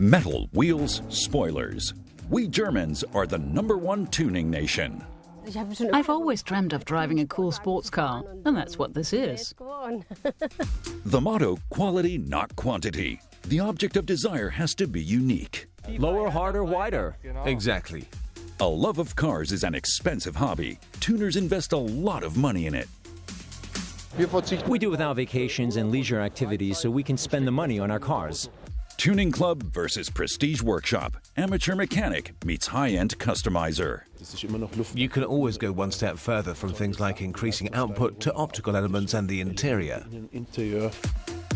Metal, wheels, spoilers. We Germans are the #1 tuning nation. I've always dreamt of driving a cool sports car, and that's what this is. The motto, quality, not quantity. The object of desire has to be unique. Lower, harder, wider. Exactly. A love of cars is an expensive hobby. Tuners invest a lot of money in it. We do with our vacations and leisure activities so we can spend the money on our cars. Tuning club versus prestige workshop. Amateur mechanic meets high-end customizer. You can always go one step further, from things like increasing output to optical elements and the interior.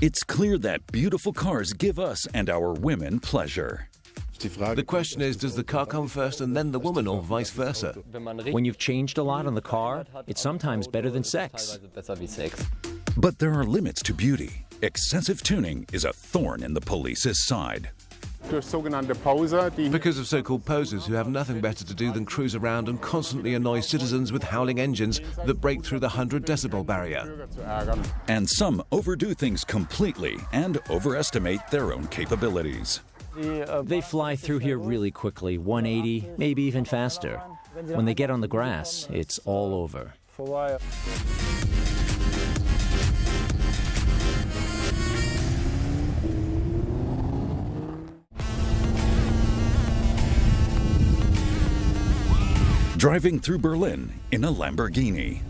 It's clear that beautiful cars give us and our women pleasure. The question is, does the car come first and then the woman, or vice versa? When you've changed a lot on the car, it's sometimes better than sex. But there are limits to beauty. Excessive tuning is a thorn in the police's side. Because of so-called posers who have nothing better to do than cruise around and constantly annoy citizens with howling engines that break through the 100-decibel barrier. And some overdo things completely and overestimate their own capabilities. They fly through here really quickly, 180, maybe even faster. When they get on the grass, it's all over. Driving through Berlin in a Lamborghini.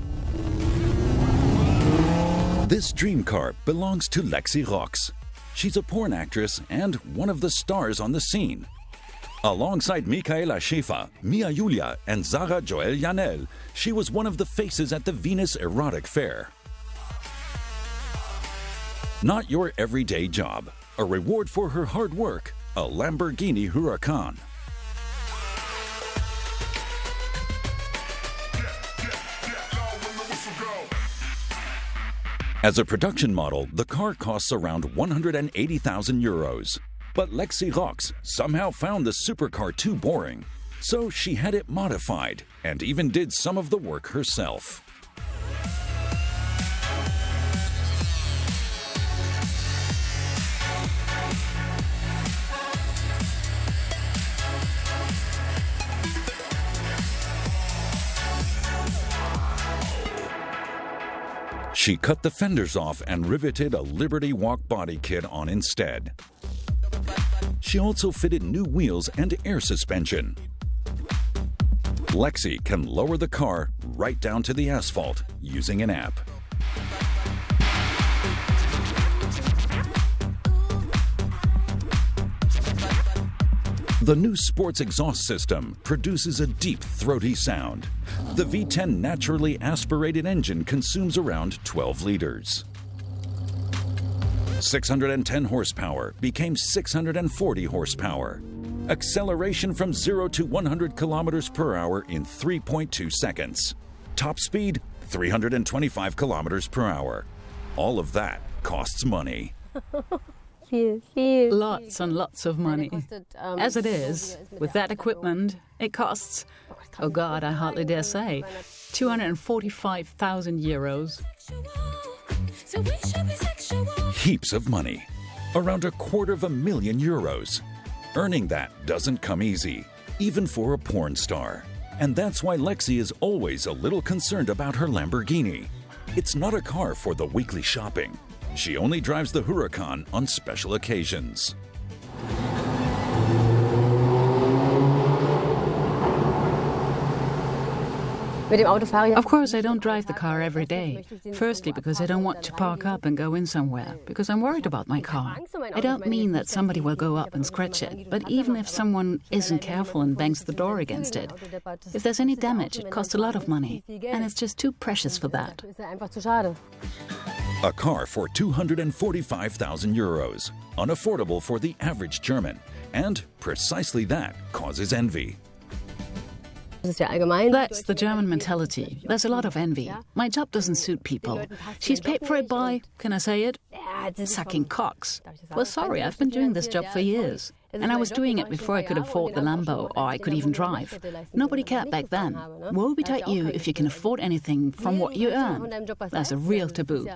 This dream car belongs to Lexi Rox. She's a porn actress and one of the stars on the scene. Alongside Michaela Schäfer, Mia Julia, and Sarah Joel Janel, she was one of the faces at the Venus Erotic Fair. Not your everyday job. A reward for her hard work, a Lamborghini Huracan. As a production model, the car costs around 180,000 euros. But Lexi Rox somehow found the supercar too boring, so she had it modified and even did some of the work herself. She cut the fenders off and riveted a Liberty Walk body kit on instead. She also fitted new wheels and air suspension. Lexi can lower the car right down to the asphalt using an app. The new sports exhaust system produces a deep, throaty sound. The V10 naturally aspirated engine consumes around 12 liters. 610 horsepower became 640 horsepower. Acceleration from 0 to 100 kilometers per hour in 3.2 seconds. Top speed, 325 kilometers per hour. All of that costs money. Lots and lots of money. As it is, with that equipment, it costs, oh God, I hardly dare say, 245,000 euros. Heaps of money. Around €250,000 euros. Earning that doesn't come easy, even for a porn star. And that's why Lexi is always a little concerned about her Lamborghini. It's not a car for the weekly shopping. She only drives the Huracan on special occasions. Of course, I don't drive the car every day. Firstly, because I don't want to park up and go in somewhere, because I'm worried about my car. I don't mean that somebody will go up and scratch it, but even if someone isn't careful and bangs the door against it, if there's any damage, it costs a lot of money, and it's just too precious for that. A car for 245,000 euros, unaffordable for the average German, and precisely that causes envy. That's the German mentality. There's a lot of envy. My job doesn't suit people. She's paid for it by, can I say it? Sucking cocks. Well, sorry, I've been doing this job for years. And I was doing it before I could afford the Lambo, or I could even drive. Nobody cared back then. Woe betide you if you can afford anything from what you earn. That's a real taboo.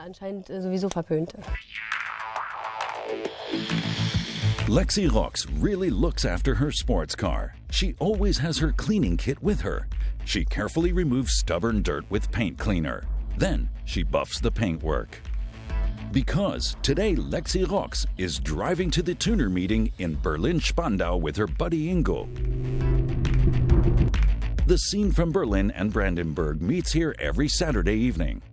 Lexi Rox really looks after her sports car. She always has her cleaning kit with her. She carefully removes stubborn dirt with paint cleaner. Then she buffs the paintwork. Because today Lexi Rox is driving to the tuner meeting in Berlin-Spandau with her buddy Ingo. The scene from Berlin and Brandenburg meets here every Saturday evening.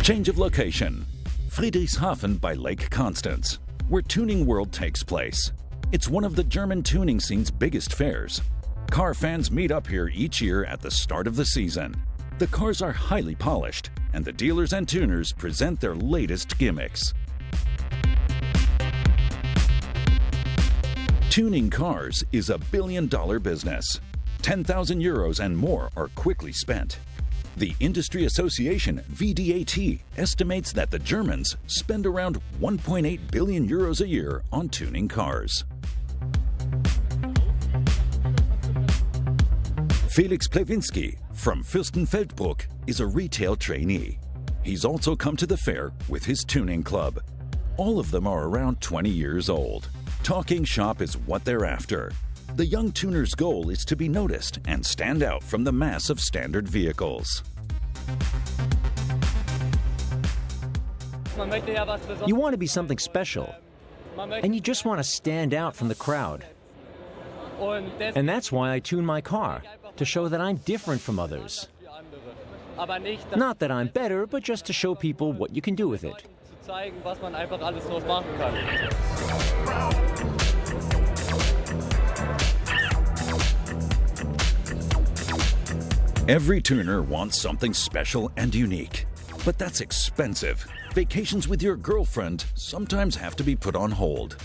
Change of location. Friedrichshafen by Lake Constance, where Tuning World takes place. It's one of the German tuning scene's biggest fairs. Car fans meet up here each year at the start of the season. The cars are highly polished, and the dealers and tuners present their latest gimmicks. Tuning cars is a billion-dollar business. 10,000 euros and more are quickly spent. The industry association VDAT estimates that the Germans spend around 1.8 billion euros a year on tuning cars. Felix Plewinski from Fürstenfeldbruck is a retail trainee. He's also come to the fair with his tuning club. All of them are around 20 years old. Talking shop is what they're after. The young tuner's goal is to be noticed and stand out from the mass of standard vehicles. You want to be something special, and you just want to stand out from the crowd. And that's why I tune my car, to show that I'm different from others. Not that I'm better, but just to show people what you can do with it. Every tuner wants something special and unique, but that's expensive. Vacations with your girlfriend sometimes have to be put on hold.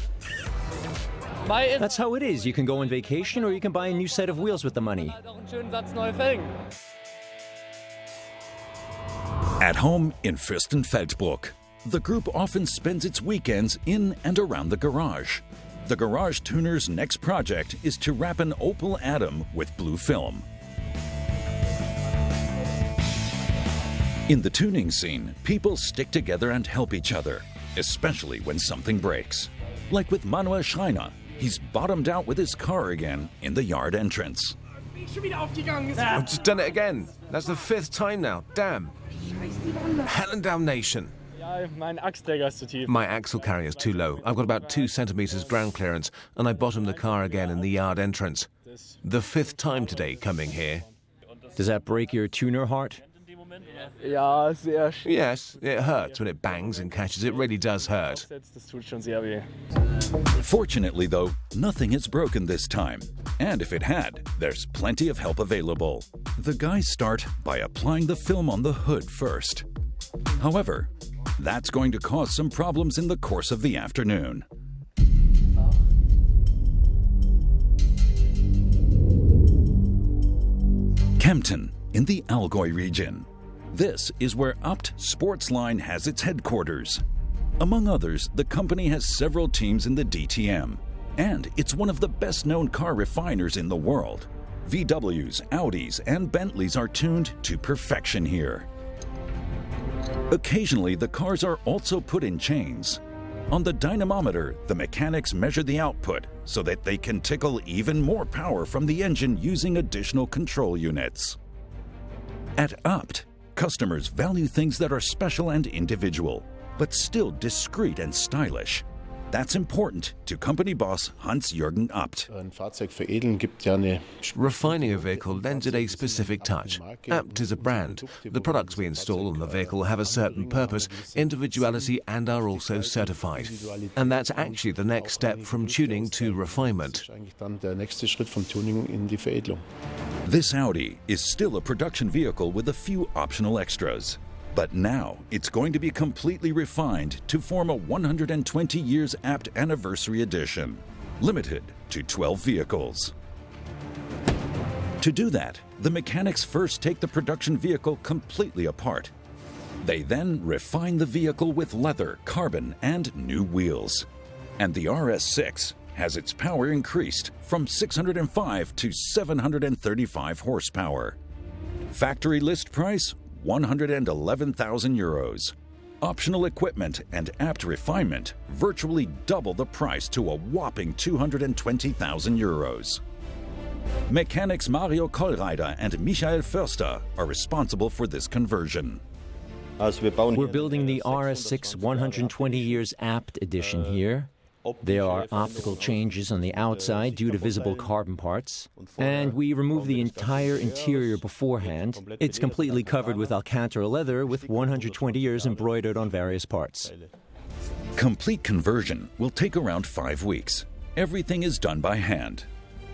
That's how it is. You can go on vacation or you can buy a new set of wheels with the money. At home in Fürstenfeldbruck, the group often spends its weekends in and around the garage. The garage tuner's next project is to wrap an Opel Adam with blue film. In the tuning scene, people stick together and help each other, especially when something breaks. Like with Manuel Schreiner, he's bottomed out with his car again in the yard entrance. I've just done it again. That's the 5th time now. Damn. Hell and damnation. My axle carrier's too low. I've got about 2 centimeters ground clearance, and I bottomed the car again in the yard entrance. The 5th time today coming here. Does that break your tuner heart? Yes, it hurts when it bangs and catches. It really does hurt. Fortunately, though, nothing is broken this time. And if it had, there's plenty of help available. The guys start by applying the film on the hood first. However, that's going to cause some problems in the course of the afternoon. Kempten, in the Allgäu region. This is where Abt Sportsline has its headquarters. Among others, the company has several teams in the DTM, and it's one of the best-known car refiners in the world. VWs, Audis, and Bentleys are tuned to perfection here. Occasionally, the cars are also put in chains. On the dynamometer, the mechanics measure the output so that they can tickle even more power from the engine using additional control units. At Abt, customers value things that are special and individual, but still discreet and stylish. That's important to company boss Hans-Jürgen Abt. Refining a vehicle lends it a specific touch. Abt is a brand. The products we install on the vehicle have a certain purpose, individuality, and are also certified. And that's actually the next step from tuning to refinement. This Audi is still a production vehicle with a few optional extras. But now it's going to be completely refined to form a 120 years Abt anniversary edition, limited to 12 vehicles. To do that, the mechanics first take the production vehicle completely apart. They then refine the vehicle with leather, carbon, and new wheels. And the RS6 has its power increased from 605 to 735 horsepower. Factory list price, 111,000 euros. optional equipment and apt refinement virtually double the price to a whopping 220,000 euros. Mechanics Mario Kollreider and Michael Förster are responsible for this conversion. We're building the RS6 120 years apt edition here. There are optical changes on the outside due to visible carbon parts, and we remove the entire interior beforehand. It's completely covered with Alcantara leather with 120 years embroidered on various parts. Complete conversion will take around 5 weeks. Everything is done by hand.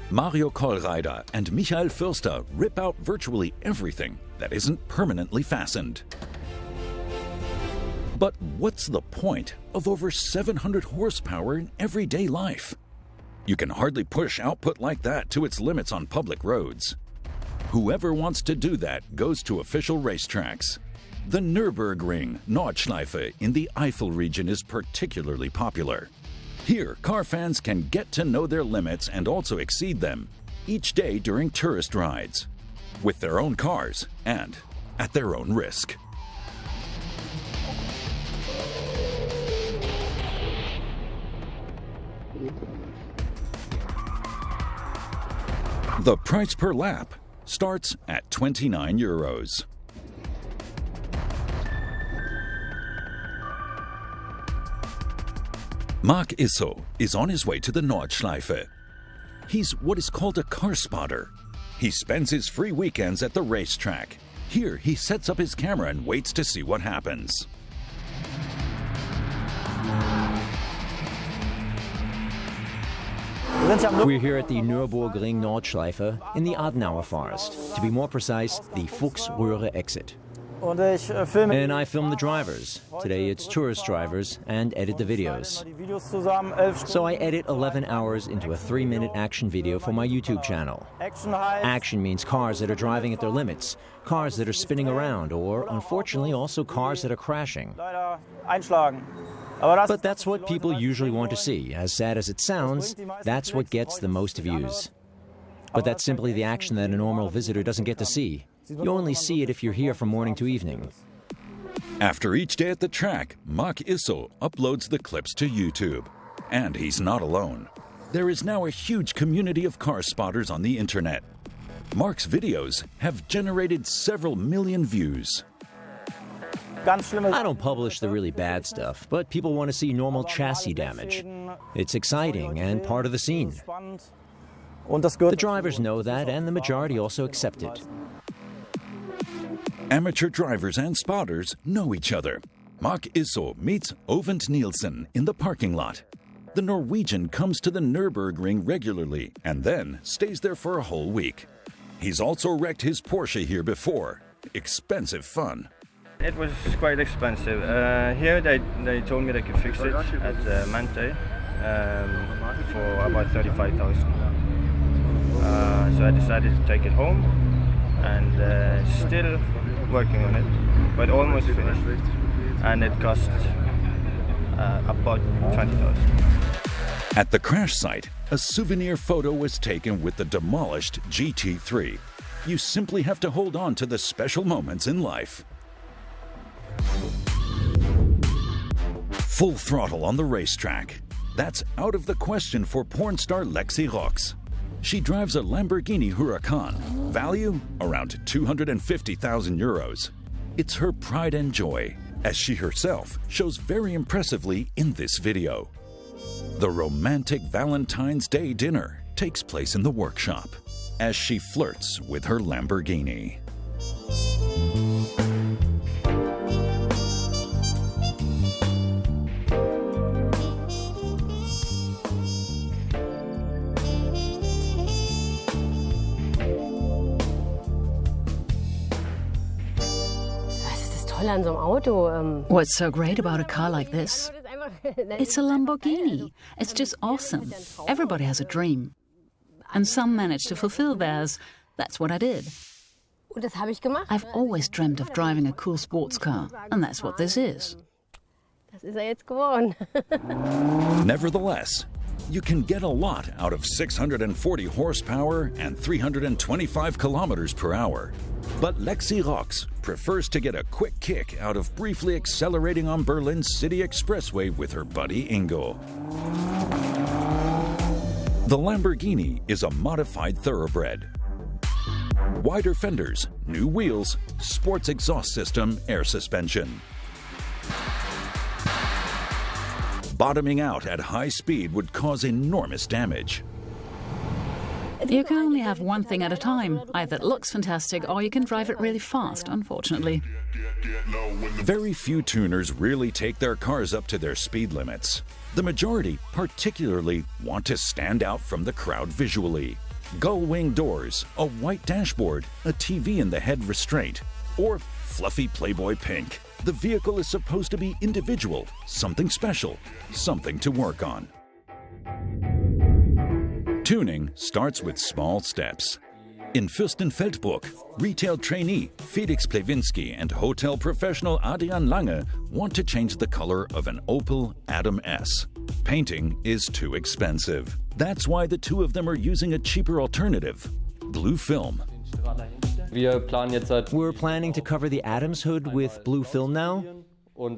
Mario Kollreider and Michael Förster rip out virtually everything that isn't permanently fastened. But what's the point of over 700 horsepower in everyday life? You can hardly push output like that to its limits on public roads. Whoever wants to do that goes to official racetracks. The Nurburgring, Nordschleife in the Eifel region is particularly popular. Here, car fans can get to know their limits and also exceed them each day during tourist rides, with their own cars and at their own risk. The price per lap starts at 29 euros. Marc Isso is on his way to the Nordschleife. He's what is called a car spotter. He spends his free weekends at the racetrack. Here, he sets up his camera and waits to see what happens. We're here at the Nurburgring Nordschleife in the Adenauer Forest. To be more precise, the Fuchsröhre exit. And I film the drivers. Today it's tourist drivers and edit the videos. So I edit 11 hours into a 3-minute action video for my YouTube channel. Action means cars that are driving at their limits, cars that are spinning around, or unfortunately also cars that are crashing. But that's what people usually want to see. As sad as it sounds, that's what gets the most views. But that's simply the action that a normal visitor doesn't get to see. You only see it if you're here from morning to evening. After each day at the track, Marc Isso uploads the clips to YouTube. And he's not alone. There is now a huge community of car spotters on the internet. Marc's videos have generated several million views. I don't publish the really bad stuff, but people want to see normal chassis damage. It's exciting and part of the scene. The drivers know that, and the majority also accept it. Amateur drivers and spotters know each other. Marc Isso meets Ovent Nielsen in the parking lot. The Norwegian comes to the Nurburgring regularly and then stays there for a whole week. He's also wrecked his Porsche here before. Expensive fun. It was quite expensive. Here they told me they could fix it at Mante for about 35,000. So I decided to take it home and still working on it, but almost finished. And it cost about 20,000. At the crash site, a souvenir photo was taken with the demolished GT3. You simply have to hold on to the special moments in life. Full throttle on the racetrack. That's out of the question for porn star Lexi Rox. She drives a Lamborghini Huracan, value around 250,000 euros. It's her pride and joy, as she herself shows very impressively in this video. The romantic Valentine's Day dinner takes place in the workshop, as she flirts with her Lamborghini. What's so great about a car like this? It's a Lamborghini. It's just awesome. Everybody has a dream. And some manage to fulfill theirs. That's what I did. I've always dreamt of driving a cool sports car, and that's what this is. Nevertheless, You can get a lot out of 640 horsepower and 325 kilometers per hour. But Lexi Rox prefers to get a quick kick out of briefly accelerating on Berlin's city expressway with her buddy Ingo. The Lamborghini is a modified thoroughbred. Wider fenders, new wheels, sports exhaust system, air suspension. Bottoming out at high speed would cause enormous damage. You can only have one thing at a time. Either it looks fantastic or you can drive it really fast, unfortunately. Very few tuners really take their cars up to their speed limits. The majority particularly want to stand out from the crowd visually. Gull wing doors, a white dashboard, a TV in the head restraint, or fluffy Playboy pink. The vehicle is supposed to be individual, something special, something to work on. Tuning starts with small steps. In Fürstenfeldbruck, retail trainee Felix Plewinski and hotel professional Adrian Lange want to change the color of an Opel Adam S. Painting is too expensive. That's why the two of them are using a cheaper alternative, blue film. We're planning to cover the Adams hood with blue film now.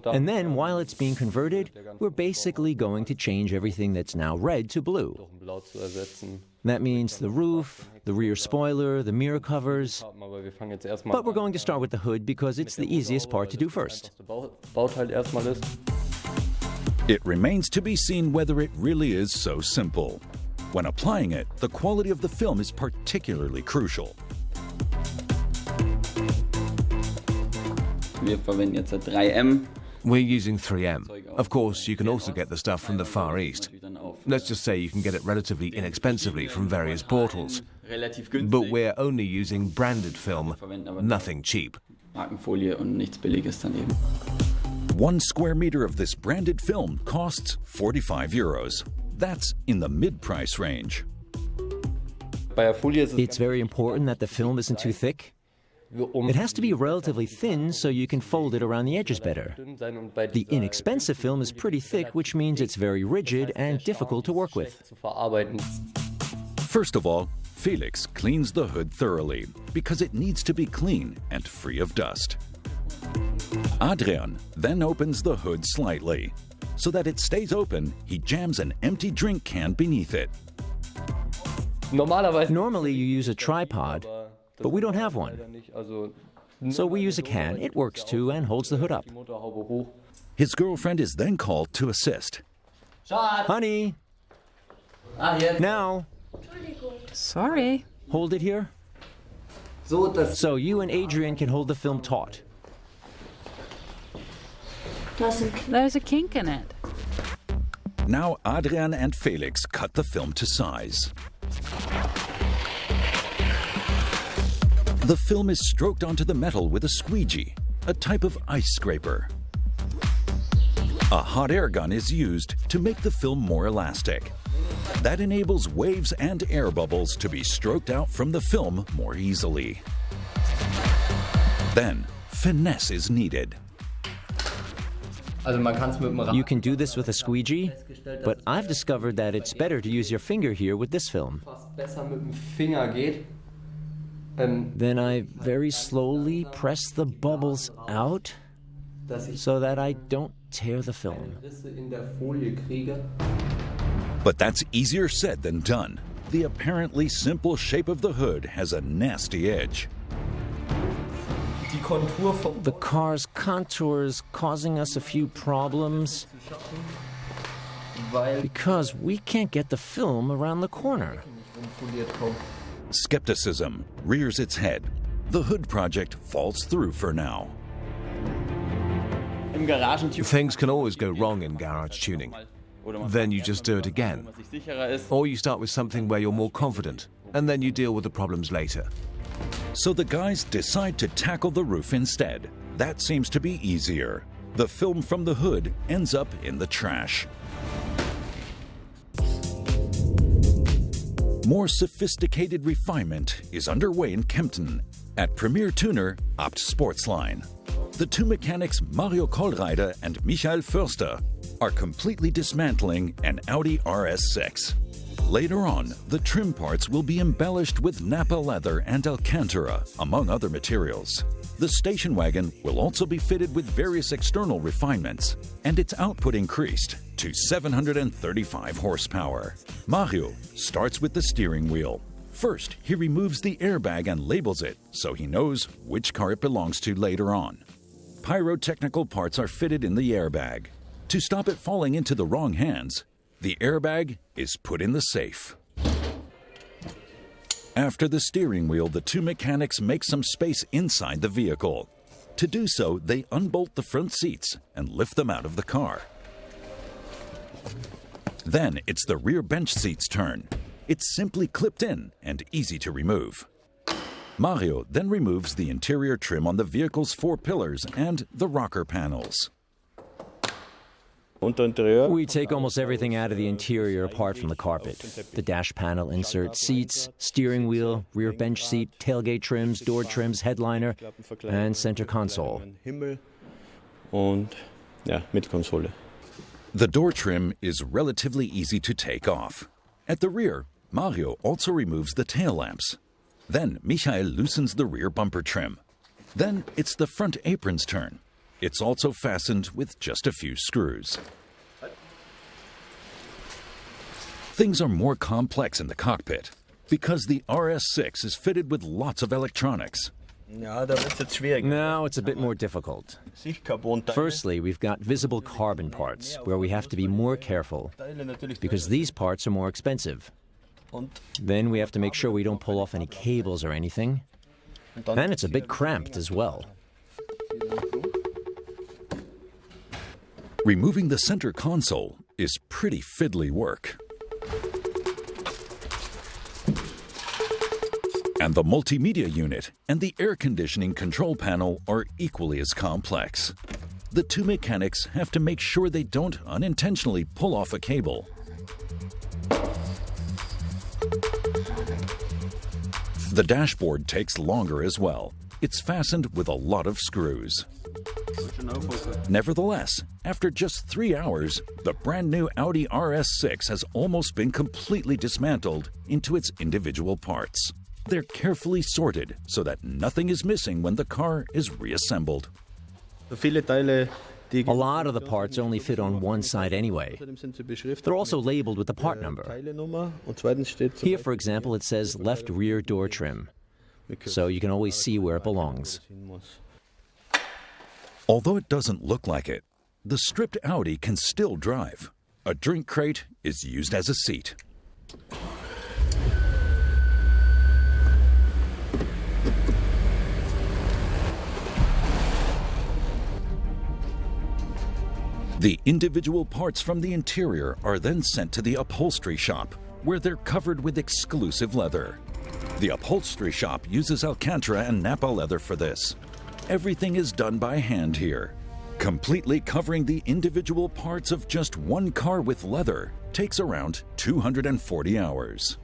And then, while it's being converted, we're basically going to change everything that's now red to blue. That means the roof, the rear spoiler, the mirror covers. But we're going to start with the hood because it's the easiest part to do first. It remains to be seen whether it really is so simple. When applying it, the quality of the film is particularly crucial. We're using 3M. Of course, you can also get the stuff from the Far East. Let's just say you can get it relatively inexpensively from various portals. But we're only using branded film, nothing cheap. 1 square meter of this branded film costs 45 euros. That's in the mid-price range. It's very important that the film isn't too thick. It has to be relatively thin so you can fold it around the edges better. The inexpensive film is pretty thick, which means it's very rigid and difficult to work with. First of all, Felix cleans the hood thoroughly because it needs to be clean and free of dust. Adrian then opens the hood slightly. So that it stays open, he jams an empty drink can beneath it. Normally you use a tripod, but we don't have one. So we use a can. It works too and holds the hood up. His girlfriend is then called to assist. Honey! Now! Sorry. Hold it here. So you and Adrian can hold the film taut. There's a kink in it. Now Adrian and Felix cut the film to size. The film is stroked onto the metal with a squeegee, a type of ice scraper. A hot air gun is used to make the film more elastic. That enables waves and air bubbles to be stroked out from the film more easily. Then, finesse is needed. You can do this with a squeegee, but I've discovered that it's better to use your finger here with this film. Then I very slowly press the bubbles out so that I don't tear the film. But that's easier said than done. The apparently simple shape of the hood has a nasty edge. The car's contour is causing us a few problems because we can't get the film around the corner. Skepticism rears its head. The hood project falls through for now. Things can always go wrong in garage tuning. Then you just do it again. Or you start with something where you're more confident, and then you deal with the problems later. So the guys decide to tackle the roof instead. That seems to be easier. The film from the hood ends up in the trash. More sophisticated refinement is underway in Kempten at Premier Tuner Abt Sportsline. The two mechanics Mario Kohlreider and Michael Förster are completely dismantling an Audi RS6. Later on, the trim parts will be embellished with Napa leather and Alcantara, among other materials. The station wagon will also be fitted with various external refinements, and its output increased to 735 horsepower. Mario starts with the steering wheel. First, he removes the airbag and labels it so he knows which car it belongs to later on. Pyrotechnical parts are fitted in the airbag. To stop it falling into the wrong hands, the airbag is put in the safe. After the steering wheel, the two mechanics make some space inside the vehicle. To do so, they unbolt the front seats and lift them out of the car. Then it's the rear bench seat's turn. It's simply clipped in and easy to remove. Mario then removes the interior trim on the vehicle's 4 pillars and the rocker panels. We take almost everything out of the interior apart from the carpet. The dash panel insert, seats, steering wheel, rear bench seat, tailgate trims, door trims, headliner, and center console. The door trim is relatively easy to take off. At the rear, Mario also removes the tail lamps. Then Michael loosens the rear bumper trim. Then it's the front apron's turn. It's also fastened with just a few screws. Things are more complex in the cockpit because the RS6 is fitted with lots of electronics. Now it's a bit more difficult. Firstly, we've got visible carbon parts where we have to be more careful because these parts are more expensive. Then we have to make sure we don't pull off any cables or anything. And it's a bit cramped as well. Removing the center console is pretty fiddly work. And the multimedia unit and the air conditioning control panel are equally as complex. The two mechanics have to make sure they don't unintentionally pull off a cable. The dashboard takes longer as well. It's fastened with a lot of screws. Nevertheless, after just 3 hours, the brand new Audi RS6 has almost been completely dismantled into its individual parts. They're carefully sorted so that nothing is missing when the car is reassembled. A lot of the parts only fit on one side anyway. They're also labeled with the part number. Here, for example, it says left rear door trim, so you can always see where it belongs. Although it doesn't look like it, the stripped Audi can still drive. A drink crate is used as a seat. The individual parts from the interior are then sent to the upholstery shop, where they're covered with exclusive leather. The upholstery shop uses Alcantara and Napa leather for this. Everything is done by hand here. Completely covering the individual parts of just one car with leather takes around 240 hours.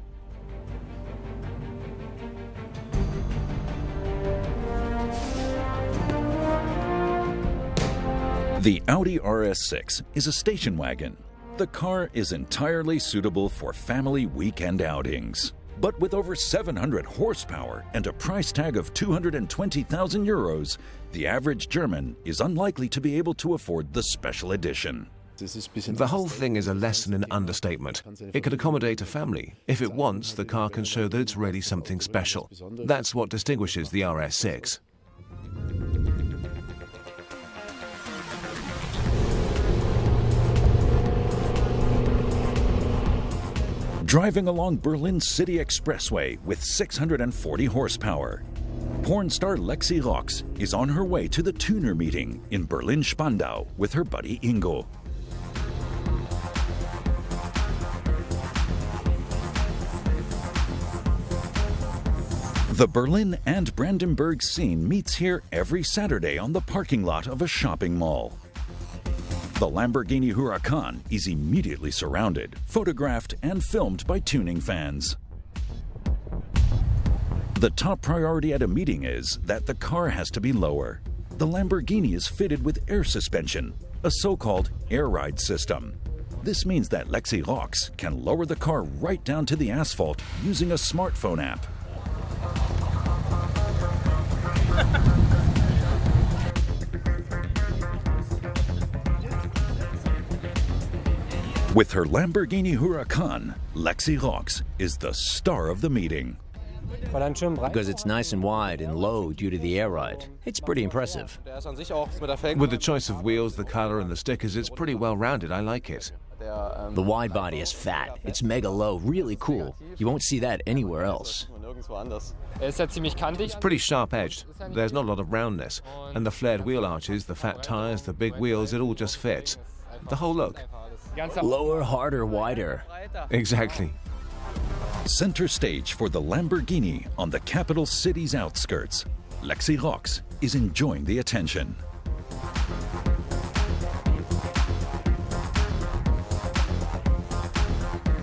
The Audi RS6 is a station wagon. The car is entirely suitable for family weekend outings. But with over 700 horsepower and a price tag of 220,000 euros, the average German is unlikely to be able to afford the special edition. The whole thing is a lesson in understatement. It could accommodate a family. If it wants, the car can show that it's really something special. That's what distinguishes the RS6. Driving along Berlin's city expressway with 640 horsepower, porn star Lexi Rox is on her way to the tuner meeting in Berlin-Spandau with her buddy Ingo. The Berlin and Brandenburg scene meets here every Saturday on the parking lot of a shopping mall. The Lamborghini Huracan is immediately surrounded, photographed, and filmed by tuning fans. The top priority at a meeting is that the car has to be lower. The Lamborghini is fitted with air suspension, a so-called air ride system. This means that Lexi Rocks can lower the car right down to the asphalt using a smartphone app. With her Lamborghini Huracan, Lexi Rocks is the star of the meeting. Because it's nice and wide and low due to the air ride. It's pretty impressive. With the choice of wheels, the color, and the stickers, it's pretty well-rounded. I like it. The wide body is fat. It's mega low, really cool. You won't see that anywhere else. It's pretty sharp-edged. There's not a lot of roundness. And the flared wheel arches, the fat tires, the big wheels, it all just fits. The whole look. Lower, harder, wider. Exactly. Center stage for the Lamborghini on the capital city's outskirts. Lexi Rocks is enjoying the attention.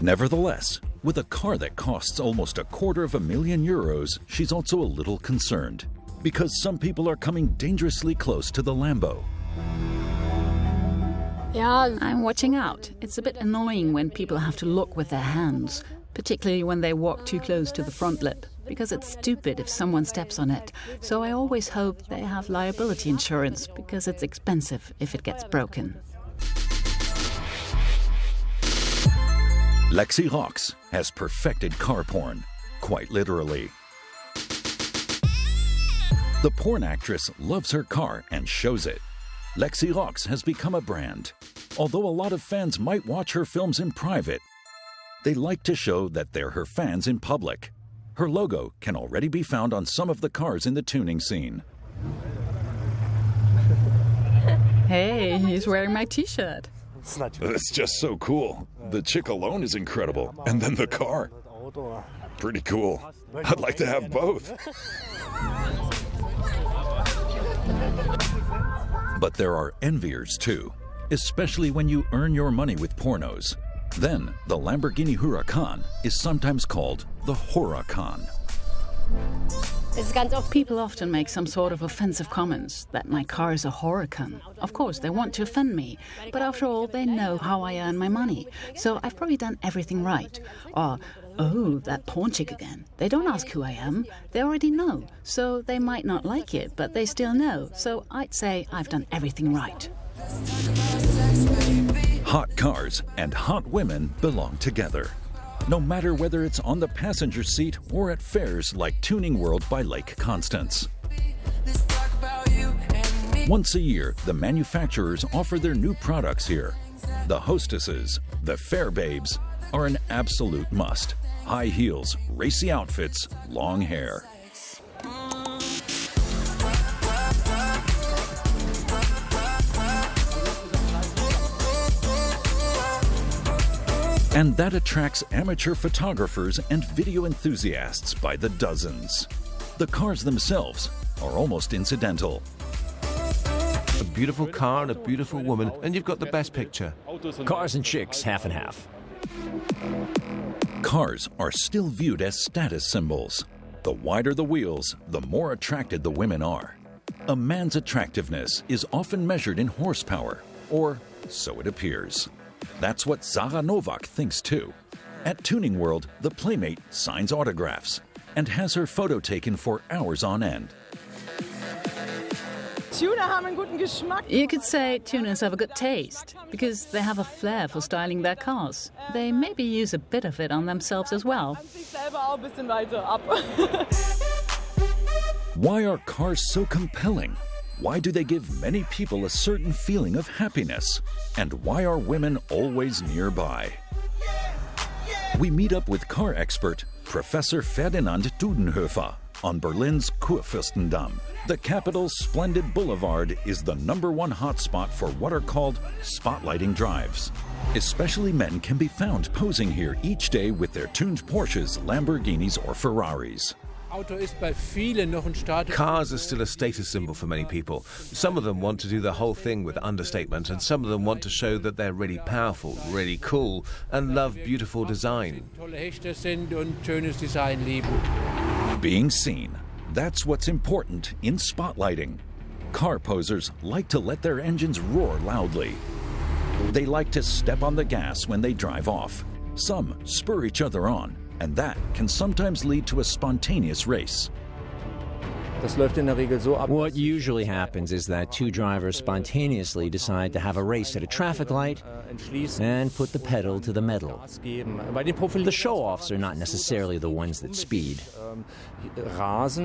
Nevertheless, with a car that costs almost €250,000, she's also a little concerned, because some people are coming dangerously close to the Lambo. I'm watching out. It's a bit annoying when people have to look with their hands, particularly when they walk too close to the front lip, because it's stupid if someone steps on it. So I always hope they have liability insurance, because it's expensive if it gets broken. Lexi Rocks has perfected car porn, quite literally. The porn actress loves her car and shows it. Lexi Rocks has become a brand. Although a lot of fans might watch her films in private, they like to show that they're her fans in public. Her logo can already be found on some of the cars in the tuning scene. Hey, he's wearing my t-shirt. It's just so cool. The chick alone is incredible. And then the car. Pretty cool. I'd like to have both. But there are enviers too, especially when you earn your money with pornos. Then, the Lamborghini Huracan is sometimes called the Huracan. People often make some sort of offensive comments that my car is a Huracan. Of course, they want to offend me, but after all, they know how I earn my money. So I've probably done everything right. Or, oh, that porn chick again. They don't ask who I am. They already know. So they might not like it, but they still know. So I'd say I've done everything right. Hot cars and hot women belong together. No matter whether it's on the passenger seat or at fairs like Tuning World by Lake Constance. Once a year, the manufacturers offer their new products here. The hostesses, the fair babes, are an absolute must. High heels, racy outfits, long hair. And that attracts amateur photographers and video enthusiasts by the dozens. The cars themselves are almost incidental. A beautiful car and a beautiful woman, and you've got the best picture. Cars and chicks, half and half. Cars are still viewed as status symbols. The wider the wheels, the more attracted the women are. A man's attractiveness is often measured in horsepower, or so it appears. That's what Zara Novak thinks too. At Tuning World, the Playmate signs autographs and has her photo taken for hours on end. You could say tuners have a good taste, because they have a flair for styling their cars. They maybe use a bit of it on themselves as well. Why are cars so compelling? Why do they give many people a certain feeling of happiness? And why are women always nearby? We meet up with car expert Professor Ferdinand Dudenhofer on Berlin's Kurfürstendamm. The capital's splendid boulevard is the #1 hotspot for what are called spotlighting drives. Especially men can be found posing here each day with their tuned Porsches, Lamborghinis, or Ferraris. Cars are still a status symbol for many people. Some of them want to do the whole thing with understatement, and some of them want to show that they're really powerful, really cool, and love beautiful design. Being seen, that's what's important in spotlighting. Car posers like to let their engines roar loudly. They like to step on the gas when they drive off. Some spur each other on, and that can sometimes lead to a spontaneous race. What usually happens is that two drivers spontaneously decide to have a race at a traffic light and put the pedal to the metal. The show-offs are not necessarily the ones that speed.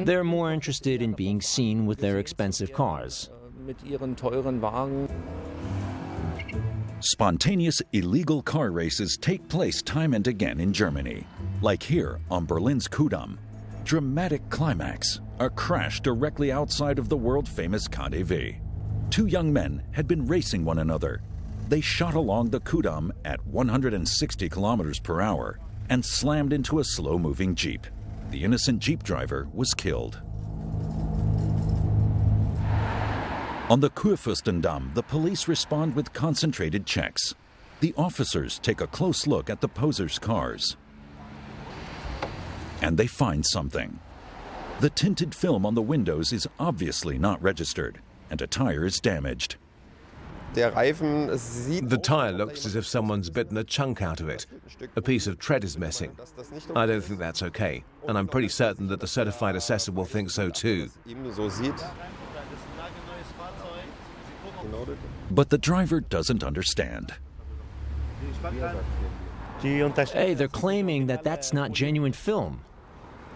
They're more interested in being seen with their expensive cars. Spontaneous illegal car races take place time and again in Germany, like here on Berlin's Kudamm. Dramatic climax, a crash directly outside of the world-famous KaDeWe. Two young men had been racing one another. They shot along the Kudamm at 160 kilometers per hour and slammed into a slow-moving Jeep. The innocent Jeep driver was killed. On the Kurfürstendamm, the police respond with concentrated checks. The officers take a close look at the posers' cars. And they find something. The tinted film on the windows is obviously not registered, and a tire is damaged. The tire looks as if someone's bitten a chunk out of it. A piece of tread is missing. I don't think that's okay, and I'm pretty certain that the certified assessor will think so too. But the driver doesn't understand. Hey, they're claiming that that's not genuine film.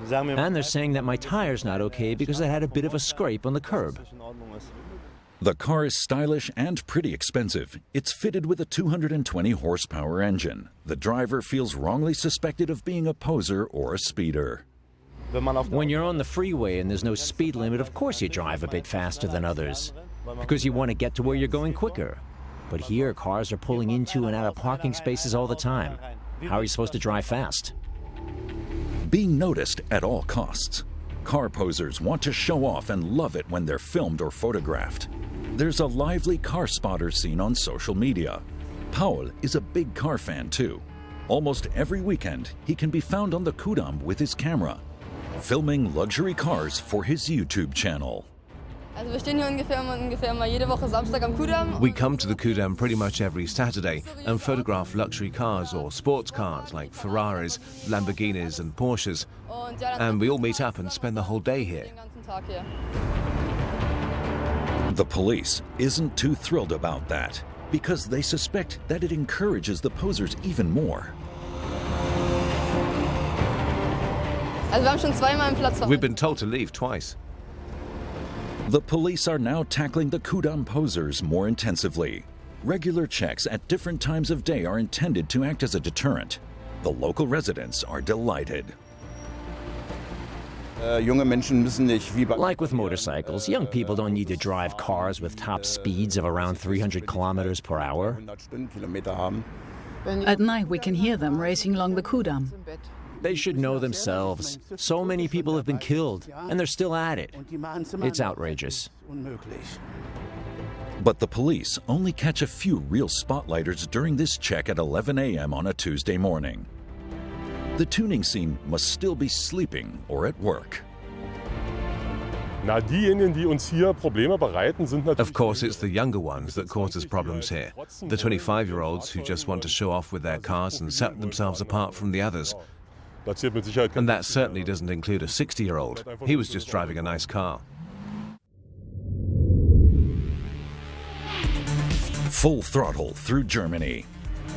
And they're saying that my tire's not okay because I had a bit of a scrape on the curb. The car is stylish and pretty expensive. It's fitted with a 220 horsepower engine. The driver feels wrongly suspected of being a poser or a speeder. When you're on the freeway and there's no speed limit, of course you drive a bit faster than others, because you want to get to where you're going quicker. But here, cars are pulling into and out of parking spaces all the time. How are you supposed to drive fast? Being noticed at all costs. Car posers want to show off and love it when they're filmed or photographed. There's a lively car spotter scene on social media. Paul is a big car fan too. Almost every weekend, he can be found on the Kudamm with his camera, filming luxury cars for his YouTube channel. We come to the Kudamm pretty much every Saturday and photograph luxury cars or sports cars like Ferraris, Lamborghinis and Porsches. And we all meet up and spend the whole day here. The police isn't too thrilled about that because they suspect that it encourages the posers even more. We've been told to leave twice. The police are now tackling the Kudamm posers more intensively. Regular checks at different times of day are intended to act as a deterrent. The local residents are delighted. Like with motorcycles, young people don't need to drive cars with top speeds of around 300 kilometers per hour. At night we can hear them racing along the Kudamm. They should know themselves. So many people have been killed, and they're still at it. It's outrageous. But the police only catch a few real spotlighters during this check at 11 a.m. on a Tuesday morning. The tuning scene must still be sleeping or at work. Of course, it's the younger ones that cause us problems here. The 25-year-olds who just want to show off with their cars and set themselves apart from the others. And that certainly doesn't include a 60-year-old. He was just driving a nice car. Full throttle through Germany.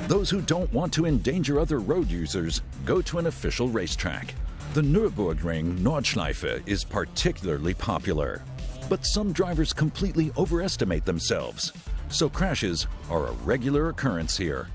Those who don't want to endanger other road users go to an official racetrack. The Nurburgring Nordschleife is particularly popular. But some drivers completely overestimate themselves, so crashes are a regular occurrence here.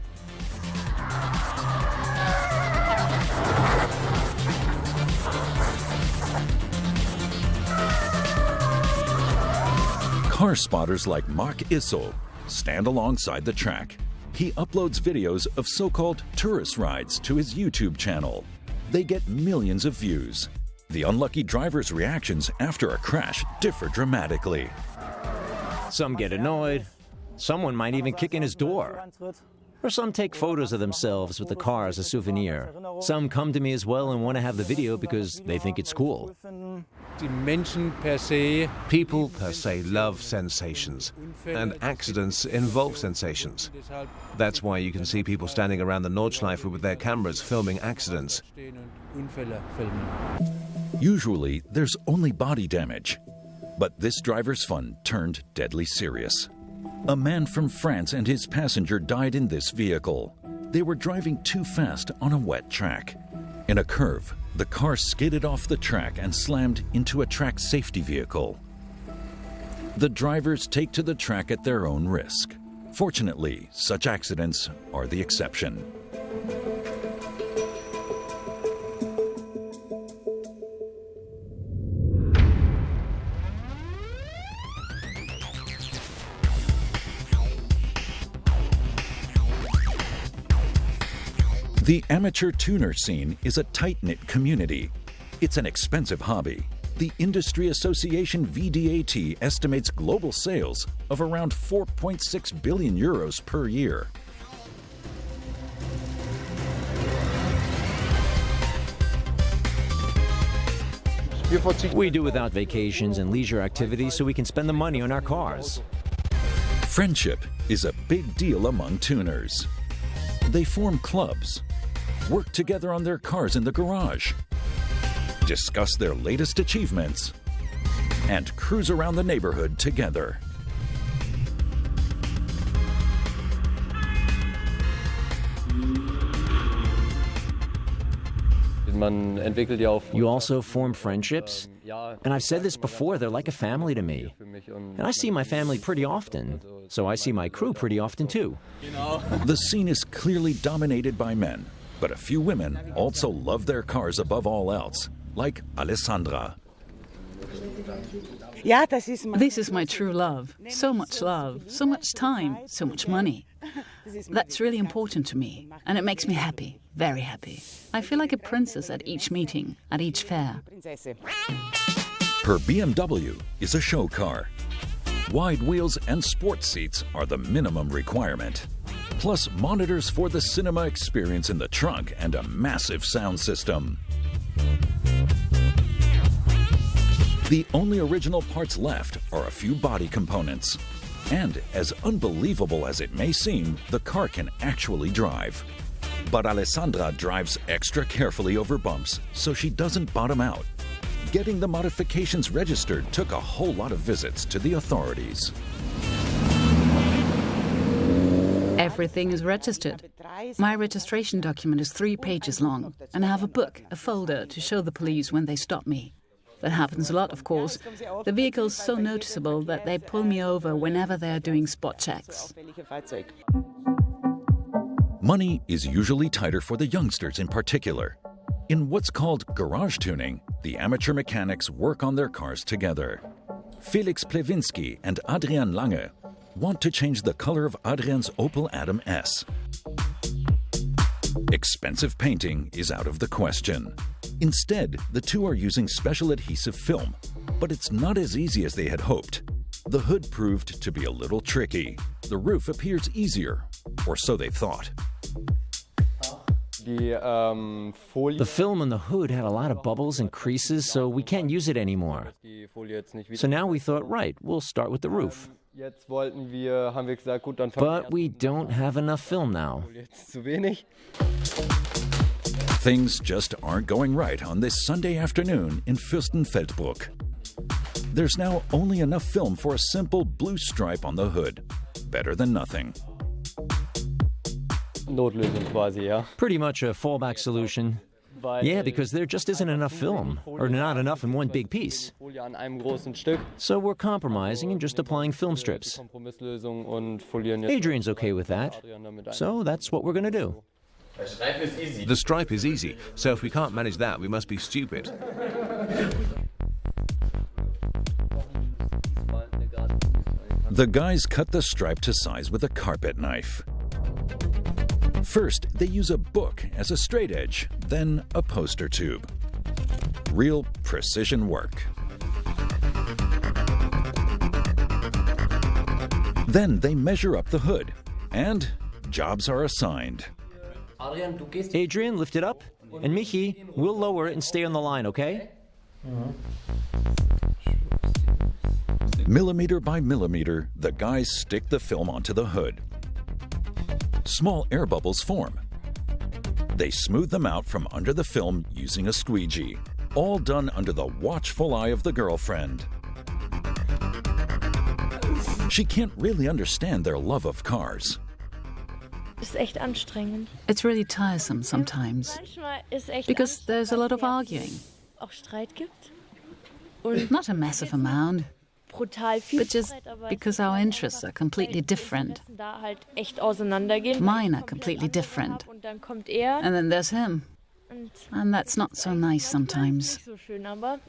Car spotters like Mark Issel stand alongside the track. He uploads videos of so-called tourist rides to his YouTube channel. They get millions of views. The unlucky driver's reactions after a crash differ dramatically. Some get annoyed. Someone might even kick in his door. Or some take photos of themselves with the car as a souvenir. Some come to me as well and want to have the video because they think it's cool. People per se love sensations, and accidents involve sensations. That's why you can see people standing around the Nordschleife with their cameras filming accidents. Usually, there's only body damage. But this driver's fun turned deadly serious. A man from France and his passenger died in this vehicle. They were driving too fast on a wet track. In a curve, the car skidded off the track and slammed into a track safety vehicle. The drivers take to the track at their own risk. Fortunately, such accidents are the exception. The amateur tuner scene is a tight-knit community. It's an expensive hobby. The industry association VDAT estimates global sales of around 4.6 billion euros per year. We do without vacations and leisure activities so we can spend the money on our cars. Friendship is a big deal among tuners. They form clubs, work together on their cars in the garage, discuss their latest achievements, and cruise around the neighborhood together. You also form friendships? And I've said this before, they're like a family to me. And I see my family pretty often, so I see my crew pretty often too. The scene is clearly dominated by men, but a few women also love their cars above all else, like Alessandra. This is my true love. So much time, so much money. That's really important to me, and it makes me happy, very happy. I feel like a princess at each meeting, at each fair. Her BMW is a show car. Wide wheels and sports seats are the minimum requirement. Plus monitors for the cinema experience in the trunk and a massive sound system. The only original parts left are a few body components. And as unbelievable as it may seem, the car can actually drive. But Alessandra drives extra carefully over bumps so she doesn't bottom out. Getting the modifications registered took a whole lot of visits to the authorities. Everything is registered. My registration document is 3 pages long, and I have a book, a folder, to show the police when they stop me. That happens a lot, of course. The vehicle's so noticeable that they pull me over whenever they are doing spot checks. Money is usually tighter for the youngsters in particular. In what's called garage tuning, the amateur mechanics work on their cars together. Felix Plewinski and Adrian Lange want to change the color of Adrian's Opel Adam S. Expensive painting is out of the question. Instead, the two are using special adhesive film, but it's not as easy as they had hoped. The hood proved to be a little tricky. The roof appears easier, or so they thought. The film on the hood had a lot of bubbles and creases, so we can't use it anymore. So now we thought, right, we'll start with the roof. But we don't have enough film now. Things just aren't going right on this Sunday afternoon in Fürstenfeldbruck. There's now only enough film for a simple blue stripe on the hood. Better than nothing. Pretty much a fallback solution. Yeah, because there just isn't enough film, or not enough in one big piece. So we're compromising and just applying film strips. Adrian's okay with that, so that's what we're going to do. The stripe is easy, so if we can't manage that, we must be stupid. The guys cut the stripe to size with a carpet knife. First, they use a book as a straight edge, then a poster tube. Real precision work. Then they measure up the hood, and jobs are assigned. Adrian, lift it up. And Michi, we'll lower it and stay on the line, okay? Millimeter by millimeter, the guys stick the film onto the hood. Small air bubbles form. They smooth them out from under the film using a squeegee, all done under the watchful eye of the girlfriend. She can't really understand their love of cars. It's really tiresome sometimes, because there's a lot of arguing. Not a massive amount, but just because our interests are completely different. Mine are completely different. And then there's him. And that's not so nice sometimes.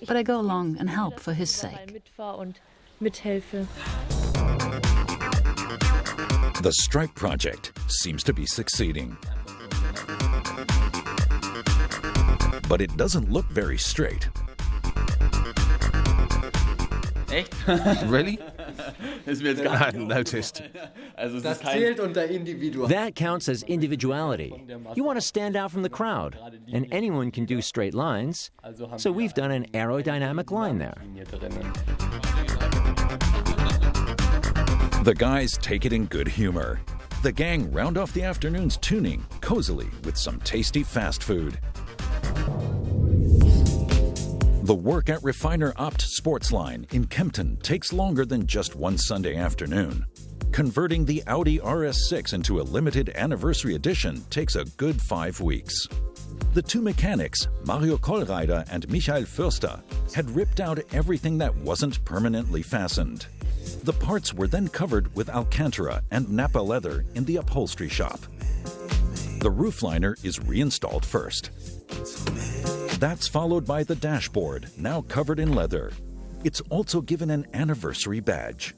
But I go along and help for his sake. The stripe project seems to be succeeding. But it doesn't look very straight. Really? I hadn't noticed. That counts as individuality. You want to stand out from the crowd, and anyone can do straight lines, so we've done an aerodynamic line there. The guys take it in good humor. The gang round off the afternoon's tuning cozily with some tasty fast food. The work at Refiner Opt Sportsline in Kempten takes longer than just one Sunday afternoon. Converting the Audi RS6 into a limited anniversary edition takes a good 5 weeks. The two mechanics, Mario Kohlreider and Michael Förster, had ripped out everything that wasn't permanently fastened. The parts were then covered with Alcantara and Napa leather in the upholstery shop. The roofliner is reinstalled first. That's followed by the dashboard, now covered in leather. It's also given an anniversary badge.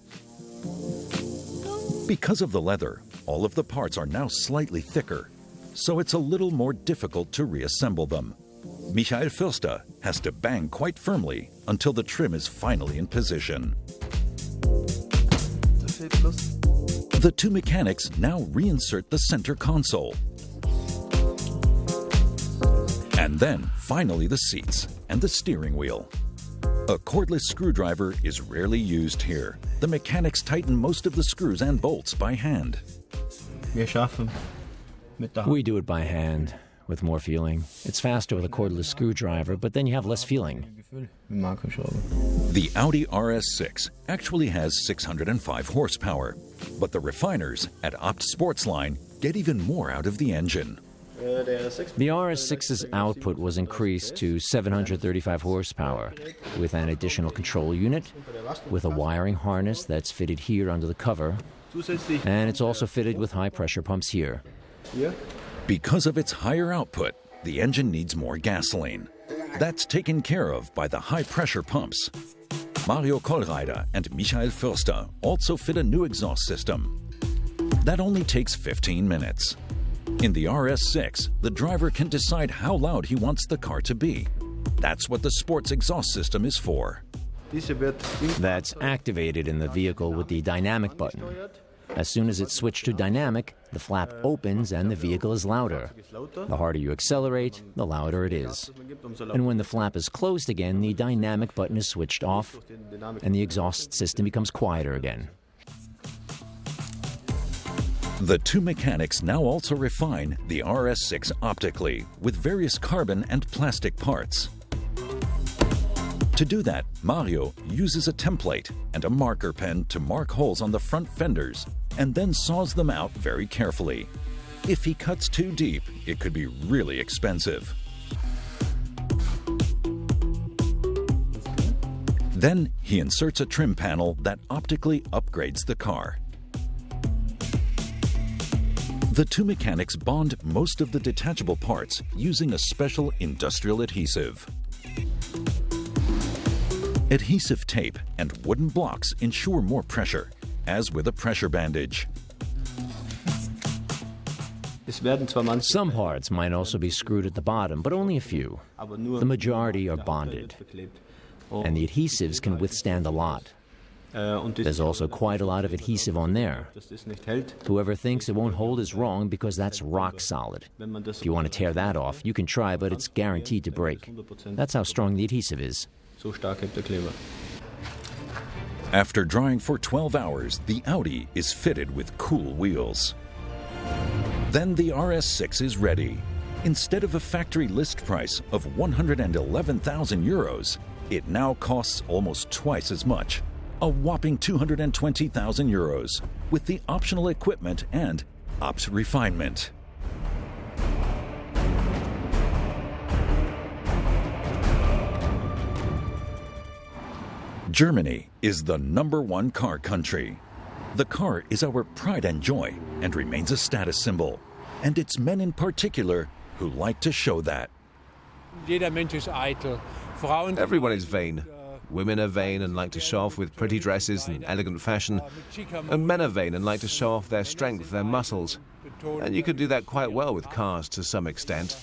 Because of the leather, all of the parts are now slightly thicker, so it's a little more difficult to reassemble them. Michael Förster has to bang quite firmly until the trim is finally in position. The two mechanics now reinsert the center console. And then, finally, the seats and the steering wheel. A cordless screwdriver is rarely used here. The mechanics tighten most of the screws and bolts by hand. We do it by hand, with more feeling. It's faster with a cordless screwdriver, but then you have less feeling. The Audi RS6 actually has 605 horsepower, but the refiners at Opt Sportsline get even more out of the engine. The RS6's output was increased to 735 horsepower, with an additional control unit, with a wiring harness that's fitted here under the cover, and it's also fitted with high-pressure pumps here. Because of its higher output, the engine needs more gasoline. That's taken care of by the high-pressure pumps. Mario Kohlreider and Michael Förster also fit a new exhaust system. That only takes 15 minutes. In the RS6, the driver can decide how loud he wants the car to be. That's what the sports exhaust system is for. That's activated in the vehicle with the dynamic button. As soon as it's switched to dynamic, the flap opens and the vehicle is louder. The harder you accelerate, the louder it is. And when the flap is closed again, the dynamic button is switched off and the exhaust system becomes quieter again. The two mechanics now also refine the RS6 optically with various carbon and plastic parts. To do that, Mario uses a template and a marker pen to mark holes on the front fenders and then saws them out very carefully. If he cuts too deep, it could be really expensive. Then he inserts a trim panel that optically upgrades the car. The two mechanics bond most of the detachable parts using a special industrial adhesive. Adhesive tape and wooden blocks ensure more pressure, as with a pressure bandage. Some parts might also be screwed at the bottom, but only a few. The majority are bonded, and the adhesives can withstand a lot. There's also quite a lot of adhesive on there. Whoever thinks it won't hold is wrong, because that's rock solid. If you want to tear that off, you can try, but it's guaranteed to break. That's how strong the adhesive is. After drying for 12 hours, the Audi is fitted with cool wheels. Then the RS6 is ready. Instead of a factory list price of 111,000 euros, it now costs almost twice as much, a whopping 220,000 euros, with the optional equipment and ops refinement. Germany is the #1 car country. The car is our pride and joy and remains a status symbol. And it's men in particular who like to show that. Everyone is vain. Women are vain and like to show off with pretty dresses and elegant fashion. And men are vain and like to show off their strength, their muscles. And you can do that quite well with cars to some extent.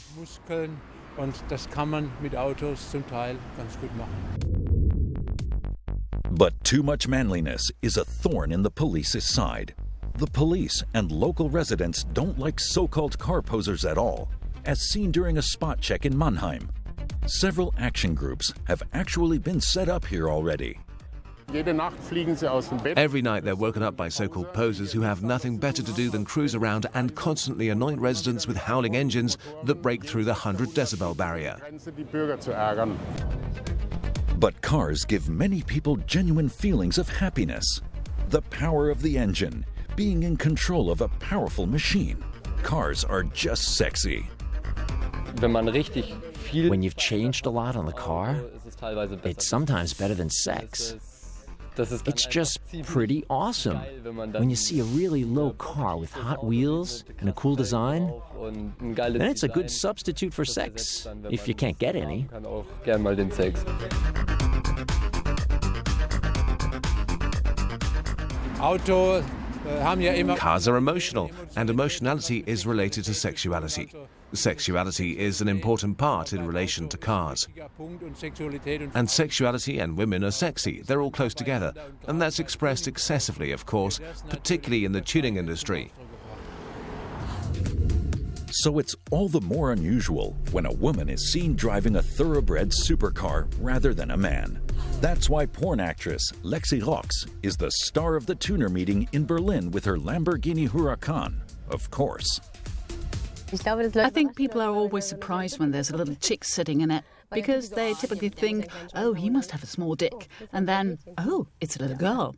But too much manliness is a thorn in the police's side. The police and local residents don't like so-called car posers at all, as seen during a spot check in Mannheim. Several action groups have actually been set up here already. Every night they're woken up by so-called posers who have nothing better to do than cruise around and constantly annoy residents with howling engines that break through the 100-decibel barrier. But cars give many people genuine feelings of happiness. The power of the engine, being in control of a powerful machine. Cars are just sexy. When you've changed a lot on the car, it's sometimes better than sex. It's just pretty awesome. When you see a really low car with hot wheels and a cool design, then it's a good substitute for sex, if you can't get any. Cars are emotional, and emotionality is related to sexuality. Sexuality is an important part in relation to cars. And sexuality and women are sexy. They're all close together. And that's expressed excessively, of course, particularly in the tuning industry. So it's all the more unusual when a woman is seen driving a thoroughbred supercar rather than a man. That's why porn actress Lexi Rox is the star of the tuner meeting in Berlin with her Lamborghini Huracan, of course. I think people are always surprised when there's a little chick sitting in it, because they typically think, oh, he must have a small dick, and then, oh, it's a little girl.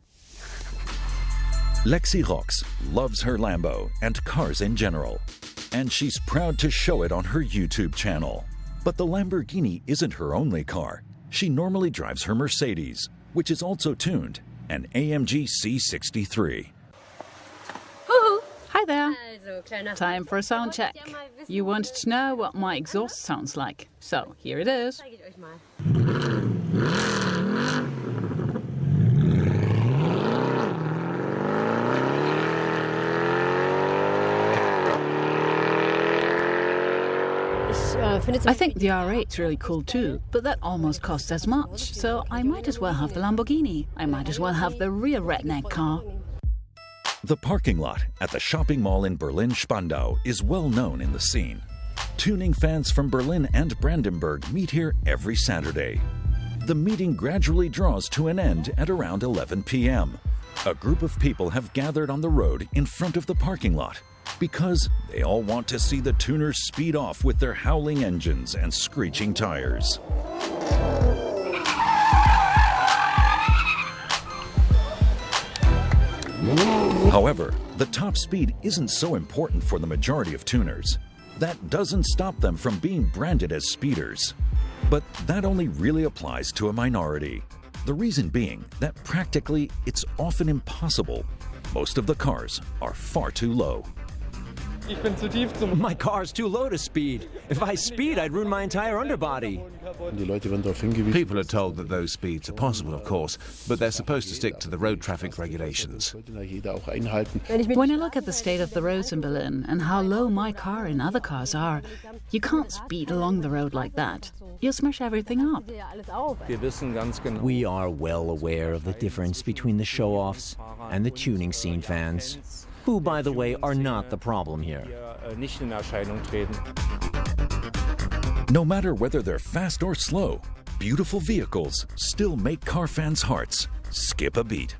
Lexi Rox loves her Lambo and cars in general, and she's proud to show it on her YouTube channel. But the Lamborghini isn't her only car. She normally drives her Mercedes, which is also tuned, an AMG C63. Hi there. Time for a sound check. You wanted to know what my exhaust sounds like, so here it is. I think the R8's really cool too, but that almost costs as much, so I might as well have the Lamborghini. I might as well have the real redneck car. The parking lot at the shopping mall in Berlin-Spandau is well known in the scene. Tuning fans from Berlin and Brandenburg meet here every Saturday. The meeting gradually draws to an end at around 11 p.m. A group of people have gathered on the road in front of the parking lot because they all want to see the tuners speed off with their howling engines and screeching tires. However, the top speed isn't so important for the majority of tuners. That doesn't stop them from being branded as speeders. But that only really applies to a minority. The reason being that practically it's often impossible. Most of the cars are far too low. My car's too low to speed. If I speed, I'd ruin my entire underbody. People are told that those speeds are possible, of course, but they're supposed to stick to the road traffic regulations. When I look at the state of the roads in Berlin and how low my car and other cars are, you can't speed along the road like that. you'll smash everything up. We are well aware of the difference between the show-offs and the tuning scene fans, who, by the way, are not the problem here. No matter whether they're fast or slow, beautiful vehicles still make car fans' hearts skip a beat.